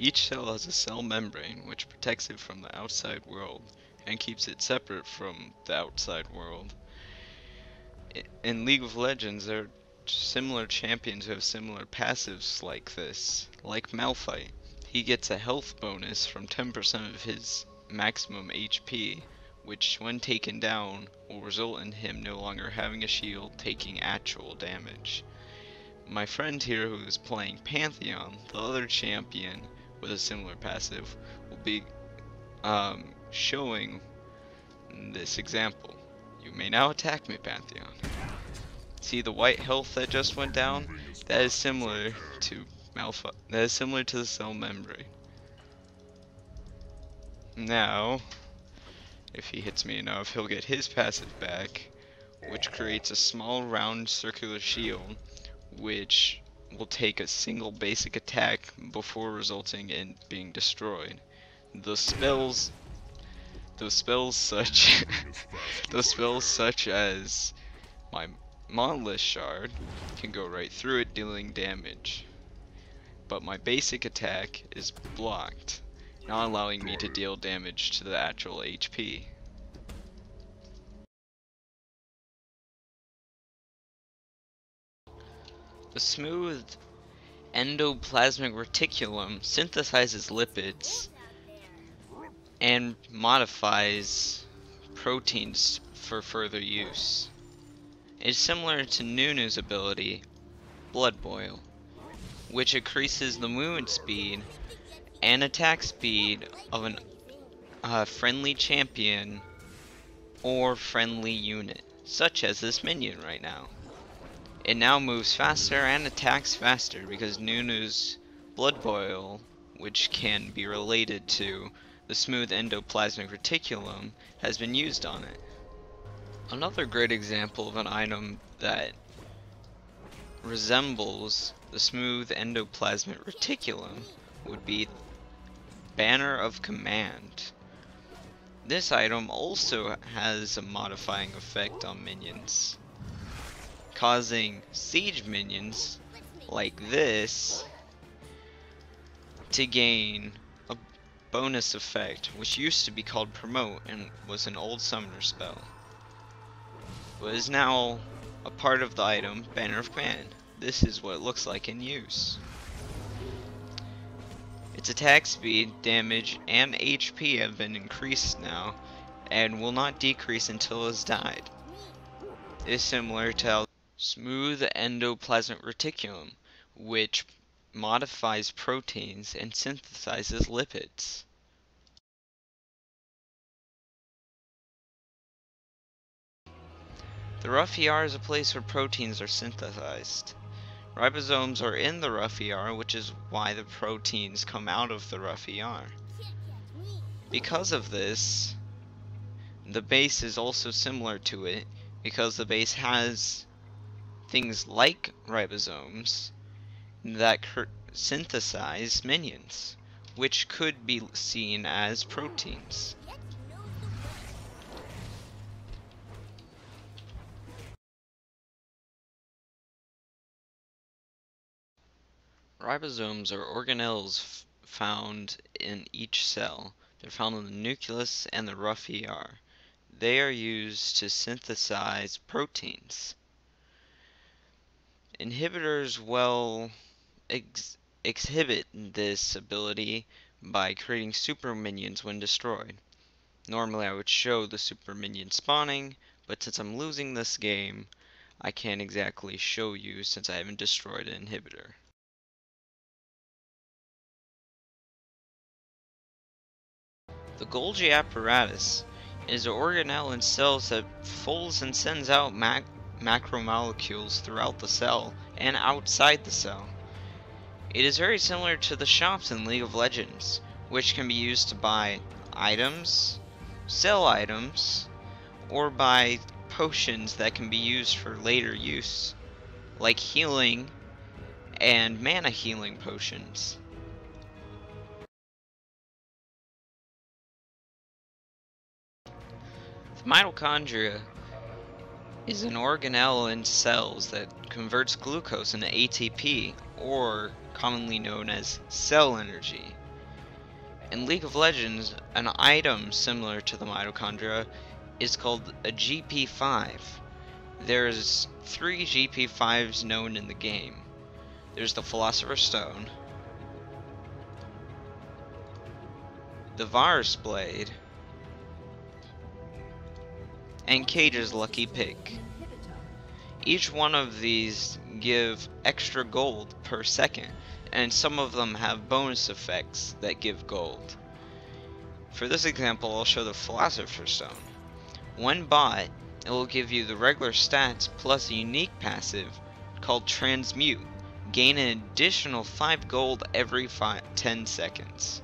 Each cell has a cell membrane which protects it from the outside world and keeps it separate from the outside world. In League of Legends, there are similar champions who have similar passives like this, like Malphite. He gets a health bonus from 10% of his maximum HP, which when taken down will result in him no longer having a shield taking actual damage. My friend here who is playing Pantheon, the other champion with a similar passive, will be showing this example. You may now attack me, Pantheon. See the white health that just went down? That is similar to Malphite. That is similar to the cell membrane. Now, if he hits me enough, he'll get his passive back, which creates a small round circular shield, which will take a single basic attack before resulting in being destroyed. The spells such as my Monolith Shard can go right through it, dealing damage. But my basic attack is blocked, not allowing me to deal damage to the actual HP. The smooth endoplasmic reticulum synthesizes lipids and modifies proteins for further use. It is similar to Nunu's ability, Bloodboil, which increases the movement speed and attack speed of a friendly champion or friendly unit, such as this minion right now. It now moves faster and attacks faster because Nunu's Bloodboil, which can be related to the smooth endoplasmic reticulum, has been used on it. Another great example of an item that resembles the smooth endoplasmic reticulum would be Banner of Command. This item also has a modifying effect on minions, causing siege minions like this to gain a bonus effect, which used to be called Promote and was an old summoner spell, but is now a part of the item Banner of Command. This is what it looks like in use. Its attack speed, damage, and HP have been increased now, and will not decrease until it has died. It is similar to smooth endoplasmic reticulum, which modifies proteins and synthesizes lipids. The rough ER is a place where proteins are synthesized. Ribosomes are in the rough ER, which is why the proteins come out of the rough ER. Because of this, the base is also similar to it, because the base has things like ribosomes that synthesize minions, which could be seen as proteins. Ribosomes are organelles found in each cell. They're found in the nucleus and the rough ER. They are used to synthesize proteins. Inhibitors exhibit this ability by creating super minions when destroyed. Normally I would show the super minion spawning, but since I'm losing this game, I can't exactly show you since I haven't destroyed an inhibitor. The Golgi apparatus is an organelle in cells that folds and sends out macromolecules throughout the cell and outside the cell. It is very similar to the shops in League of Legends, which can be used to buy items, sell items, or buy potions that can be used for later use, like healing and mana healing potions. The mitochondria is an organelle in cells that converts glucose into ATP, or commonly known as cell energy. In League of Legends, an item similar to the mitochondria is called a GP5. There's 3 GP5s known in the game. There's the Philosopher's Stone, the Varus Blade, and Cage's Lucky Pick. Each one of these give extra gold per second, and some of them have bonus effects that give gold. For this example, I'll show the Philosopher's Stone. When bought, it will give you the regular stats plus a unique passive called Transmute. Gain an additional 5 gold every 10 seconds.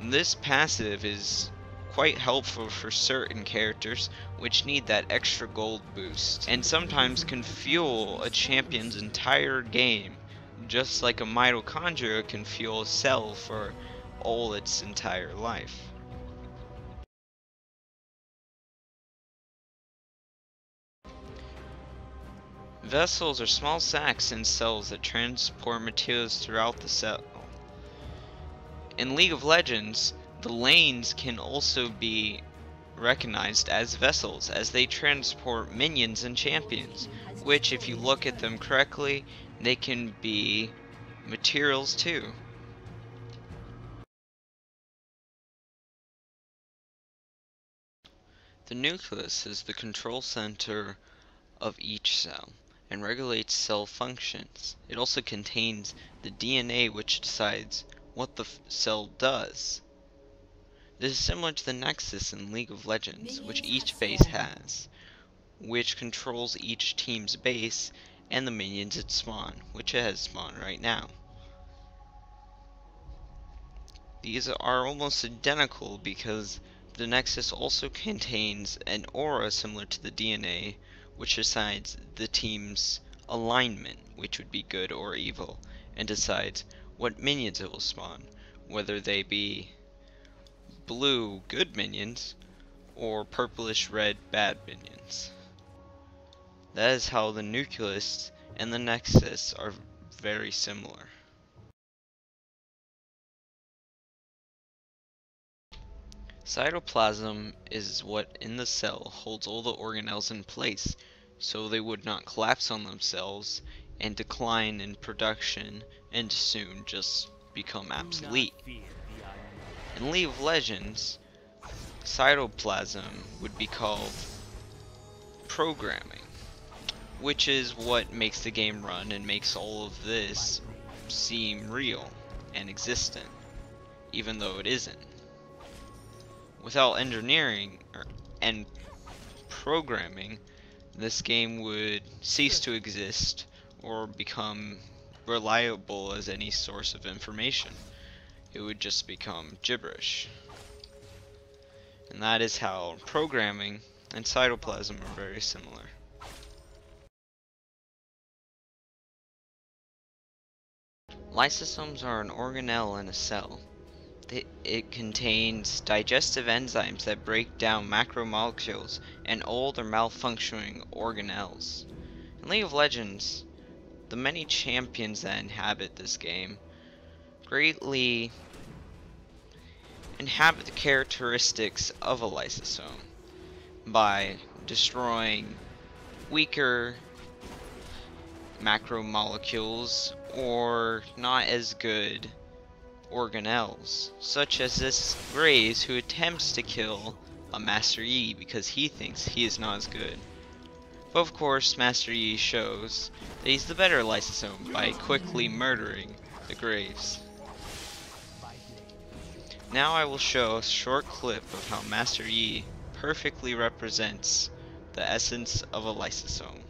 This passive is quite helpful for certain characters which need that extra gold boost, and sometimes can fuel a champion's entire game, just like a mitochondria can fuel a cell for all its entire life. Vessels are small sacs and cells that transport materials throughout the cell. In League of Legends, the lanes can also be recognized as vessels, as they transport minions and champions, which, if you look at them correctly, they can be materials too. The nucleus is the control center of each cell and regulates cell functions. It also contains the DNA, which decides what the cell does. This is similar to the Nexus in League of Legends, which each base has, which controls each team's base and the minions it spawn, which it has spawned right now. These are almost identical because the Nexus also contains an aura similar to the DNA, which decides the team's alignment, which would be good or evil, and decides what minions it will spawn, whether they be blue good minions or purplish red bad minions. That is how the Nucleus and the Nexus are very similar. Cytoplasm is what in the cell holds all the organelles in place, so they would not collapse on themselves and decline in production and soon just become obsolete. In League of Legends, cytoplasm would be called programming, which is what makes the game run and makes all of this seem real and existent, even though it isn't. Without engineering and programming, this game would cease to exist or become reliable as any source of information. It would just become gibberish. And that is how programming and cytoplasm are very similar. Lysosomes are an organelle in a cell. It contains digestive enzymes that break down macromolecules and old or malfunctioning organelles. In League of Legends, the many champions that inhabit this game greatly inhabit the characteristics of a lysosome by destroying weaker macromolecules or not as good organelles, such as this Graves, who attempts to kill a Master Yi because he thinks he is not as good. But of course, Master Yi shows that he's the better lysosome by quickly murdering the Graves. Now I will show a short clip of how Master Yi perfectly represents the essence of a lysosome.